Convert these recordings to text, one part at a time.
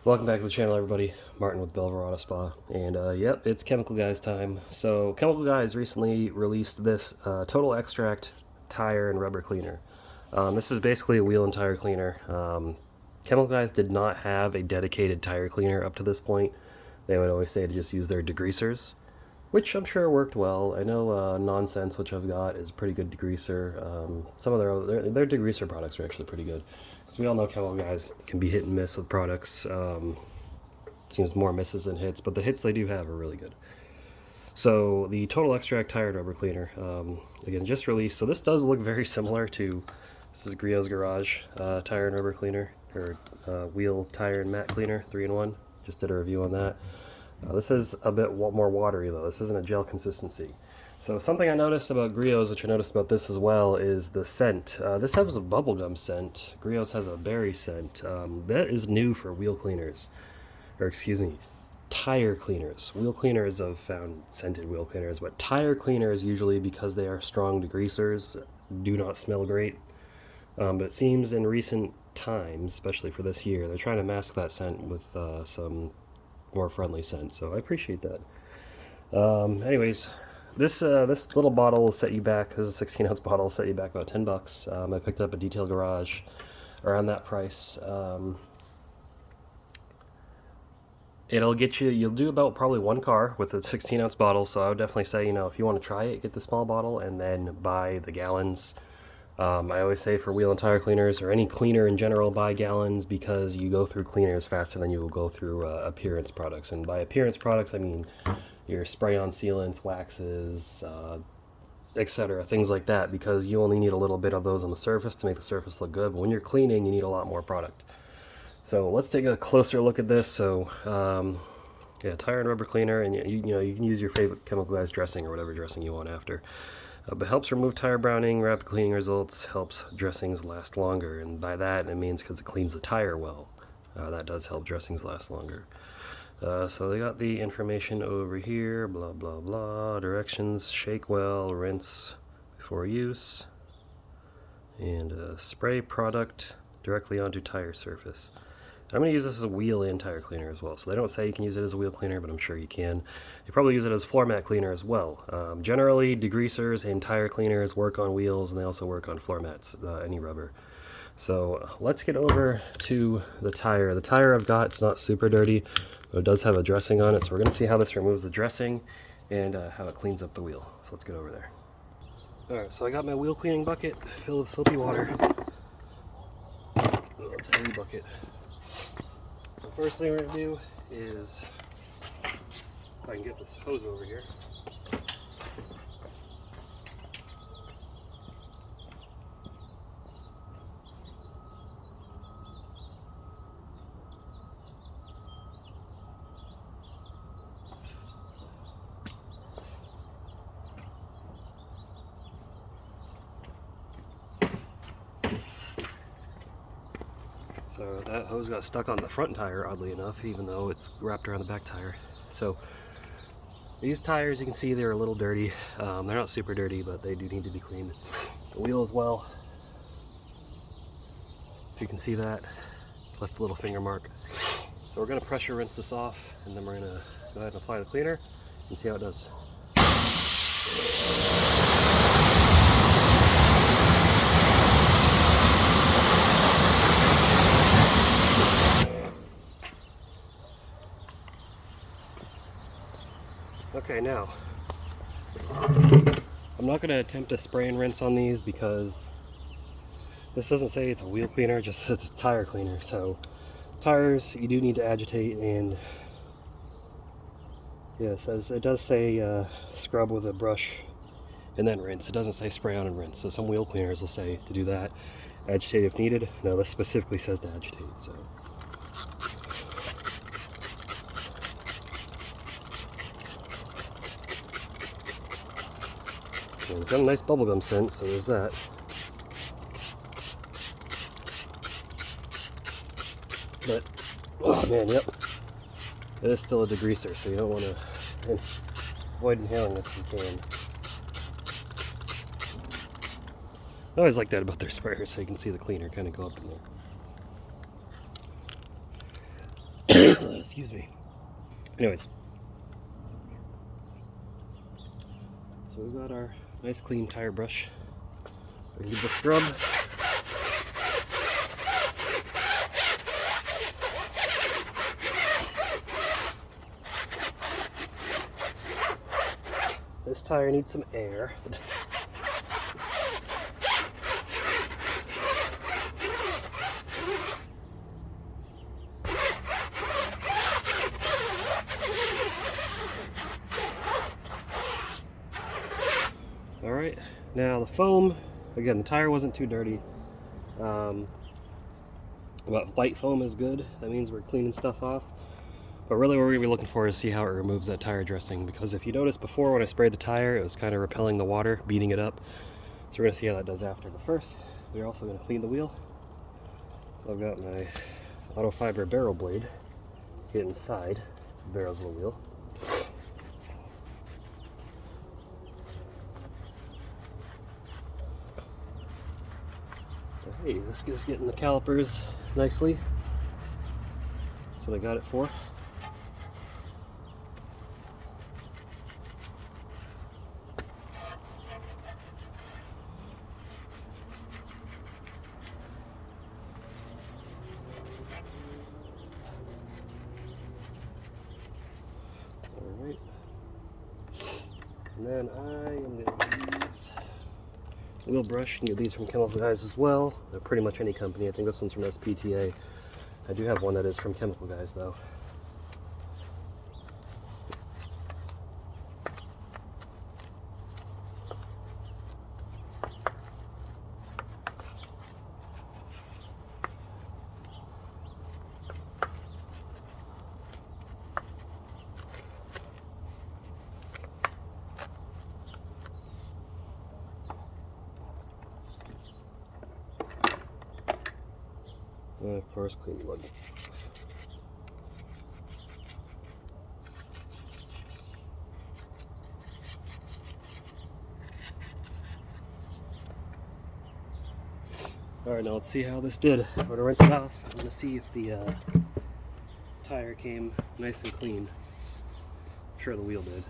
Welcome back to the channel, everybody. Martin with Belver Auto Spa, and yep, it's Chemical Guys time. So Chemical Guys recently released this Total Extract tire and rubber cleaner. This is basically a wheel and tire cleaner. Chemical Guys did not have a dedicated tire cleaner up to this point. They would always say to just use their degreasers, which I'm sure worked well. I know Nonsense, which I've got, is a pretty good degreaser. Some of their degreaser products are actually pretty good. Because we all know Chemical Guys can be hit and miss with products. Seems more misses than hits, but the hits they do have are really good. So the Total Extract Tire and Rubber Cleaner, again, just released. So this does look very similar to, this is Griot's Garage Tire and Rubber Cleaner, or Wheel Tire and Mat Cleaner, 3-in-1. Just did a review on that. This is a bit more watery though. This isn't a gel consistency. So something I noticed about Griot's, which I noticed about this as well, is the scent. This has a bubblegum scent. Griot's has a berry scent. That is new for wheel cleaners. Or excuse me, tire cleaners. Wheel cleaners, I've found scented wheel cleaners, but tire cleaners usually, because they are strong degreasers, do not smell great. But it seems in recent times, especially for this year, they're trying to mask that scent with some more friendly scent, so I appreciate that. Anyways, this little bottle will set you back. This is a 16-ounce bottle, will set you back about $10. I picked up a Detail Garage around that price. It'll get you, you'll do about probably one car with a 16-ounce bottle, so I would definitely say, if you want to try it, get the small bottle and then buy the gallons. I always say for wheel and tire cleaners, or any cleaner in general, buy gallons, because you go through cleaners faster than you will go through appearance products. And by appearance products, I mean your spray-on sealants, waxes, etc., things like that, because you only need a little bit of those on the surface to make the surface look good. But when you're cleaning, you need a lot more product. So let's take a closer look at this. So yeah, tire and rubber cleaner, and you can use your favorite Chemical Guys dressing or whatever dressing you want after. But helps remove tire browning, rapid cleaning results, helps dressings last longer, and by that it means because it cleans the tire well. That does help dressings last longer. So they got the information over here, blah blah blah, directions: shake well, rinse before use, and spray product directly onto tire surface. I'm going to use this as a wheel and tire cleaner as well. So they don't say you can use it as a wheel cleaner, but I'm sure you can. You probably use it as a floor mat cleaner as well. Generally, degreasers and tire cleaners work on wheels, and they also work on floor mats, any rubber. So let's get over to the tire. The tire I've got, it's not super dirty, but it does have a dressing on it. So we're going to see how this removes the dressing and how it cleans up the wheel. So let's get over there. Alright, so I got my wheel cleaning bucket filled with soapy water. Oh, it's a heavy bucket. So first thing we're going to do is, if I can get this hose over here. So that hose got stuck on the front tire, oddly enough, even though it's wrapped around the back tire. So these tires, you can see they're a little dirty. They're not super dirty, but they do need to be cleaned. The wheel as well. If you can see that, left a little finger mark. So we're going to pressure rinse this off, and then we're going to go ahead and apply the cleaner and see how it does. Okay, now, I'm not going to attempt a spray and rinse on these because this doesn't say it's a wheel cleaner, just it's a tire cleaner. So tires, you do need to agitate, and yeah, it does say scrub with a brush and then rinse. It doesn't say spray on and rinse. So some wheel cleaners will say to do that, agitate if needed. No, this specifically says to agitate. So it's got a nice bubblegum scent, so there's that. But, oh man, yep. It is still a degreaser, so you don't want to avoid inhaling this if you can. I always like that about their sprayers, so you can see the cleaner kind of go up in Excuse me. Anyways, so we got our nice clean tire brush. We can give it a scrub. This tire needs some air. All right, now the foam, again, the tire wasn't too dirty. But light foam is good. That means we're cleaning stuff off. But really what we're going to be looking for is see how it removes that tire dressing, because if you notice before when I sprayed the tire, it was kind of repelling the water, beating it up. So we're going to see how that does after. But first, we're also going to clean the wheel. I've got my auto fiber barrel blade. Get inside the barrel's little wheel. Hey, this is getting the calipers nicely. That's what I got it for. Alright. And then I am going to use wheel brush. You can get these from Chemical Guys as well. They're pretty much any company. I think this one's from SPTA. I do have one that is from Chemical Guys though. And of course, clean the lug. Alright, now let's see how this did. I'm going to rinse it off. I'm going to see if the tire came nice and clean. I'm sure the wheel did.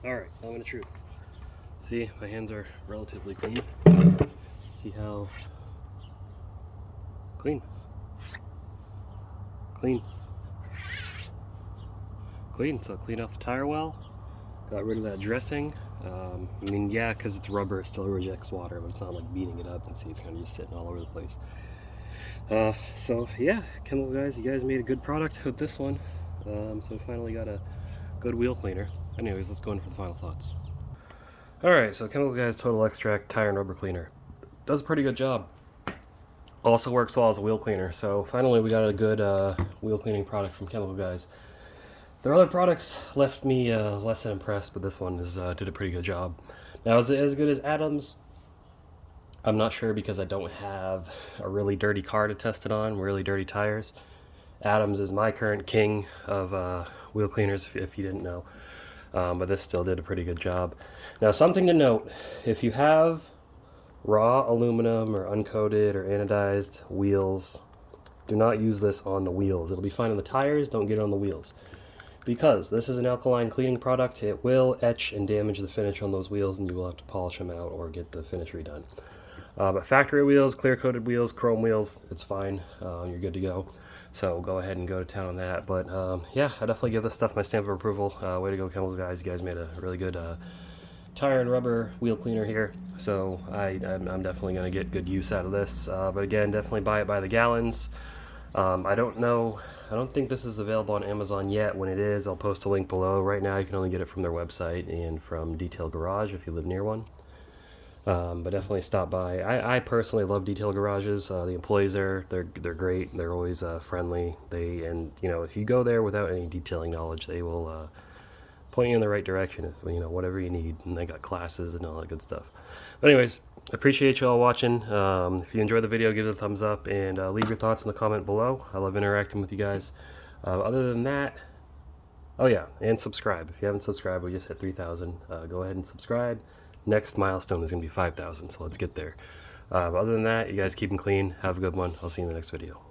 Alright, moment of truth. See, my hands are relatively clean. See how clean. Clean. Clean, so clean off the tire well. Got rid of that dressing. I mean, yeah, because it's rubber, it still rejects water, but it's not like beating it up, and see, it's kind of just sitting all over the place. So yeah, Chemical Guys, you guys made a good product with this one. So we finally got a good wheel cleaner. Anyways, let's go in for the final thoughts. Alright, so Chemical Guys Total Extract Tire and Rubber Cleaner. Does a pretty good job. Also works well as a wheel cleaner. So finally we got a good wheel cleaning product from Chemical Guys. Their other products left me less than impressed, but this one did a pretty good job. Now, is it as good as Adams? I'm not sure because I don't have a really dirty car to test it on, really dirty tires. Adams is my current king of wheel cleaners, if you didn't know. But this still did a pretty good job. Now, something to note, if you have raw aluminum or uncoated or anodized wheels, do not use this on the wheels. It'll be fine on the tires, don't get it on the wheels. Because this is an alkaline cleaning product, it will etch and damage the finish on those wheels, and you will have to polish them out or get the finish redone. But factory wheels, clear coated wheels, chrome wheels, it's fine. You're good to go. So go ahead and go to town on that. But yeah, I definitely give this stuff my stamp of approval. Way to go, Chemical Guys. You guys made a really good tire and rubber wheel cleaner here. So I'm definitely going to get good use out of this. But again, definitely buy it by the gallons. I don't think this is available on Amazon yet. When it is, I'll post a link below. Right now, you can only get it from their website and from Detail Garage if you live near one. But definitely stop by. I personally love Detail Garages. The employees there, they're great. They're always friendly. And you know, if you go there without any detailing knowledge, they will point you in the right direction. If you know whatever you need, and they got classes and all that good stuff. But anyways, appreciate you all watching. If you enjoyed the video, give it a thumbs up and leave your thoughts in the comment below. I love interacting with you guys. Other than that, oh yeah, and subscribe. If you haven't subscribed, we just hit 3,000. Go ahead and subscribe. Next milestone is going to be 5,000, so let's get there. Other than that, you guys keep them clean. Have a good one. I'll see you in the next video.